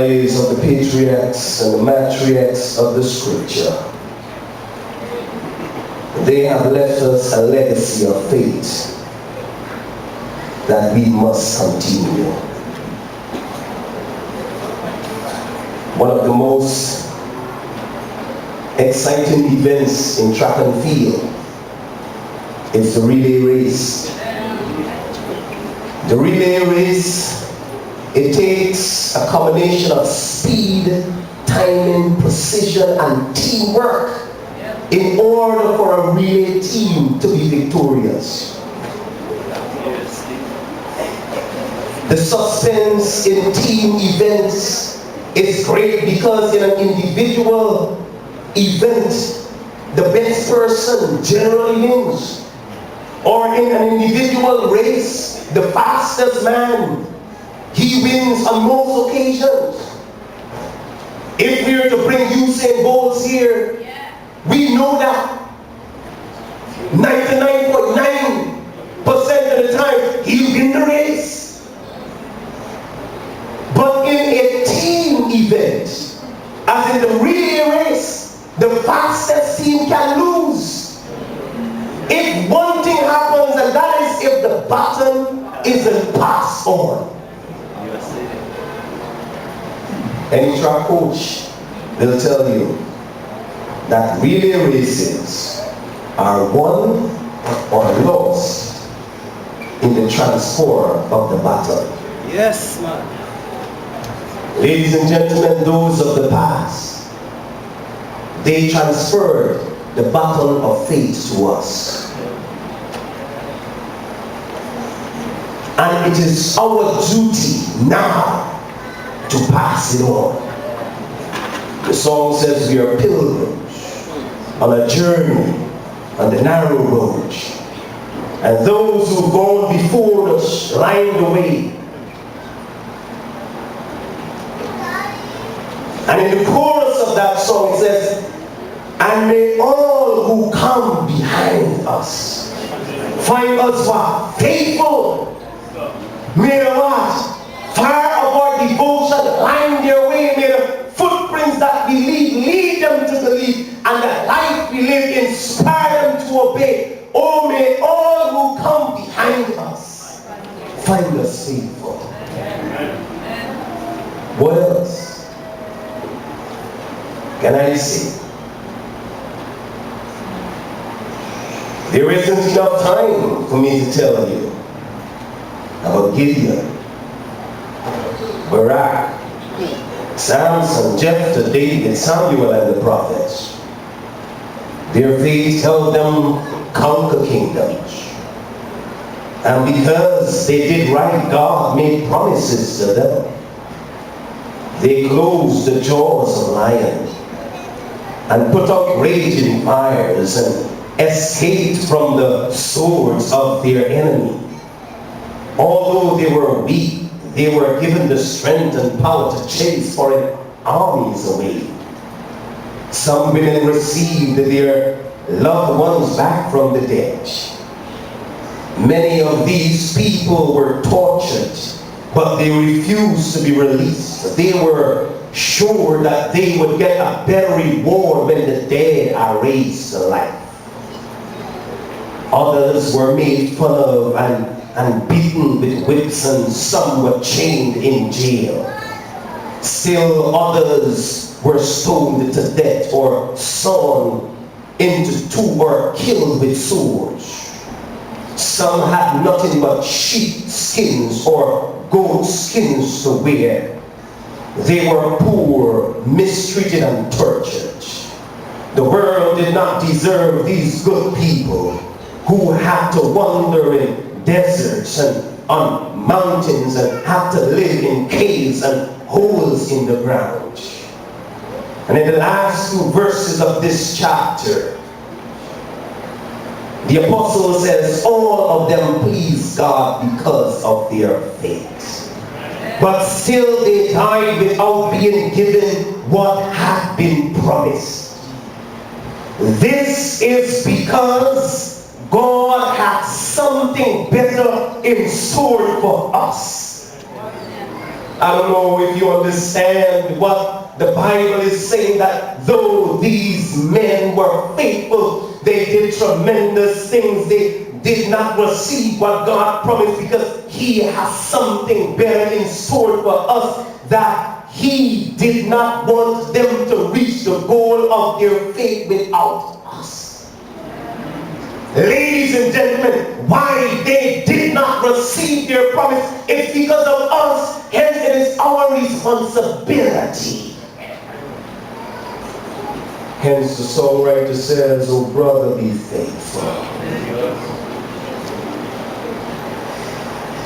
lives of the patriarchs and the matriarchs of the scripture. They have left us a legacy of faith that we must continue. One of the most exciting events in track and field is the relay race. The relay race, it takes a combination of speed, timing, precision, and teamwork in order for a relay team to be victorious. The suspense in team events is great because in an individual event, the best person generally wins. Or in an individual race, the fastest man, he wins on most occasions. If we were to bring Usain Bolt here, we know that 99.9% of the time he'll win the race. But in a team event, as in the relay race, the fastest team can lose. If one thing happens, and that is if the baton isn't passed on. Any track coach will tell you that relay races are won or lost in the transfer of the baton. Yes, man. Ladies and gentlemen, those of the past, they transferred the baton of faith to us. And it is our duty now to pass it on. The song says we are pilgrims on a journey on the narrow road. And those who've gone before us line the way. And in the chorus of that song it says, and may all who come behind us find us what? Faithful. May the what? Fire of our devotion line their way. May the footprints that we lead them to believe, and the life we live inspire them to obey. Oh, may all who come behind us find us faithful. What else can I say? There isn't enough time for me to tell you about Gideon, Barak, Samson, Jephthah, David, Samuel, and the prophets. Their faith helped them conquer kingdoms. And because they did right, God made promises to them. They closed the jaws of lions and put out raging fires and escaped from the swords of their enemy. Although they were weak, they were given the strength and power to chase foreign armies away. Some women received their loved ones back from the dead. Many of these people were tortured, but they refused to be released. They were sure that they would get a better reward when the dead are raised to life. Others were made fun of and beaten with whips, and some were chained in jail. Still others were stoned to death or sawn into two or killed with swords. Some had nothing but sheep skins or goat skins to wear. They were poor, mistreated, and tortured. The world did not deserve these good people who had to wander in deserts and on mountains and have to live in caves and holes in the ground. And in the last two verses of this chapter, the apostle says all of them pleased God because of their faith. But still they died without being given what had been promised. This is because God has something better in store for us. I don't know if you understand what the Bible is saying, that though these men were faithful, they did tremendous things. They did not receive what God promised, because he has something better in store for us, that he did not want them to reach the goal of their faith without us. Ladies and gentlemen, why they did not receive their promise, it's because of us. Hence it is our responsibility. Hence the songwriter says, oh brother, be faithful.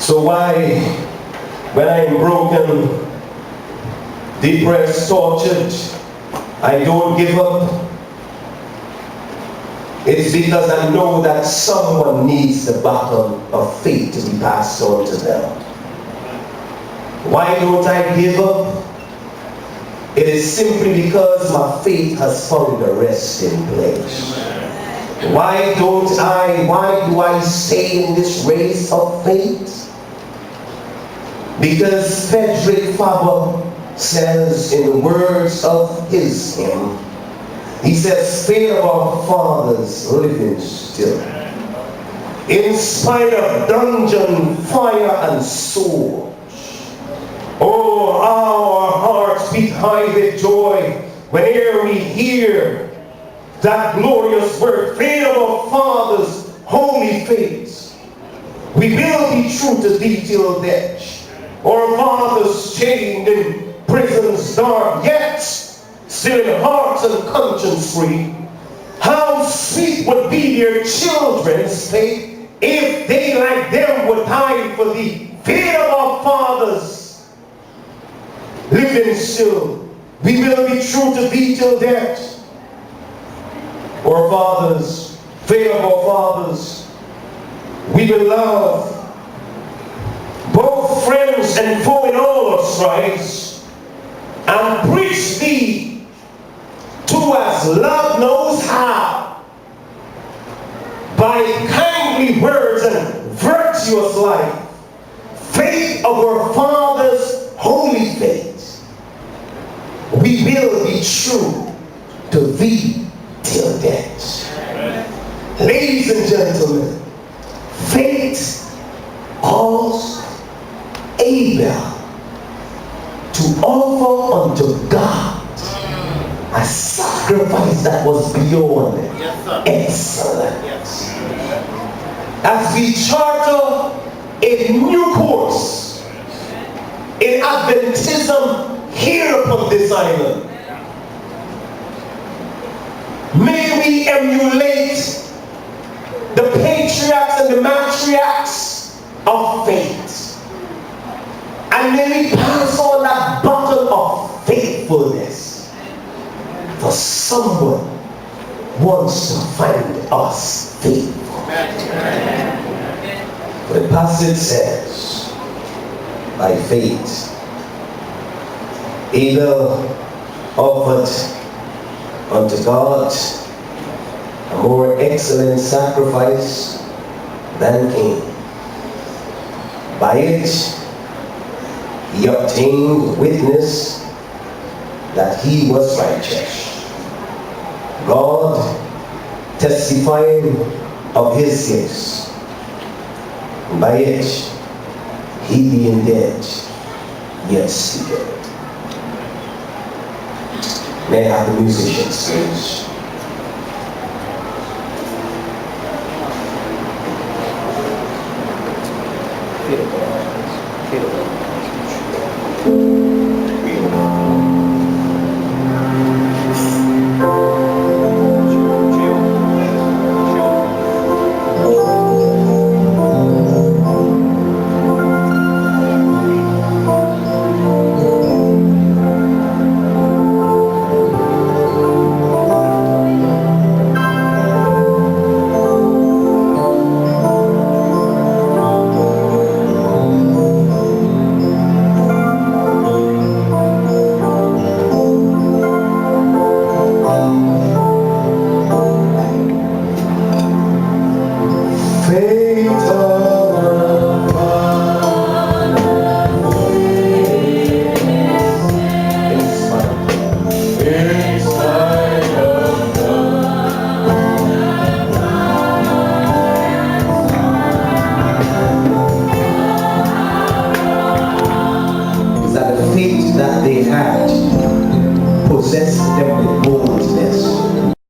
So why, when I am broken, depressed, tortured, I don't give up? It's because I know that someone needs the baton of faith to be passed on to them. Why don't I give up? It is simply because my faith has found a resting place. Why do I stay in this race of faith? Because Frederick Faber says in the words of his hymn, he says, faith of our fathers living still, in spite of dungeon, fire, and sword. Oh, our hearts beat high with joy whene'er we hear that glorious word, faith of our fathers, holy faith. We will be true to thee till death. Our fathers chained in prisons dark, yet still in hearts and conscience free. How sweet would be their children's fate if they like them would die for thee. Faith of our fathers, living still, we will be true to thee till death. Our fathers, faith of our fathers, we will love both friends and foe in all our strides, and preach thee to as love knows how, by kindly words and virtuous life, faith of our fathers, holy faith. We will be true to thee till death. Ladies and gentlemen, faith calls Abel to offer unto God a sacrifice that was beyond excellent. As we charter a new course in Adventism here upon this island, may we emulate the patriarchs and the matriarchs of faith. And may we pass on that baton of faithfulness, for someone wants to find us faithful. The passage says, by faith, Abel offered unto God a more excellent sacrifice than Cain. By it, he obtained witness that he was righteous, God testifying of his gifts. By it, he being dead, yet speaketh. May I have the musicians, please. Here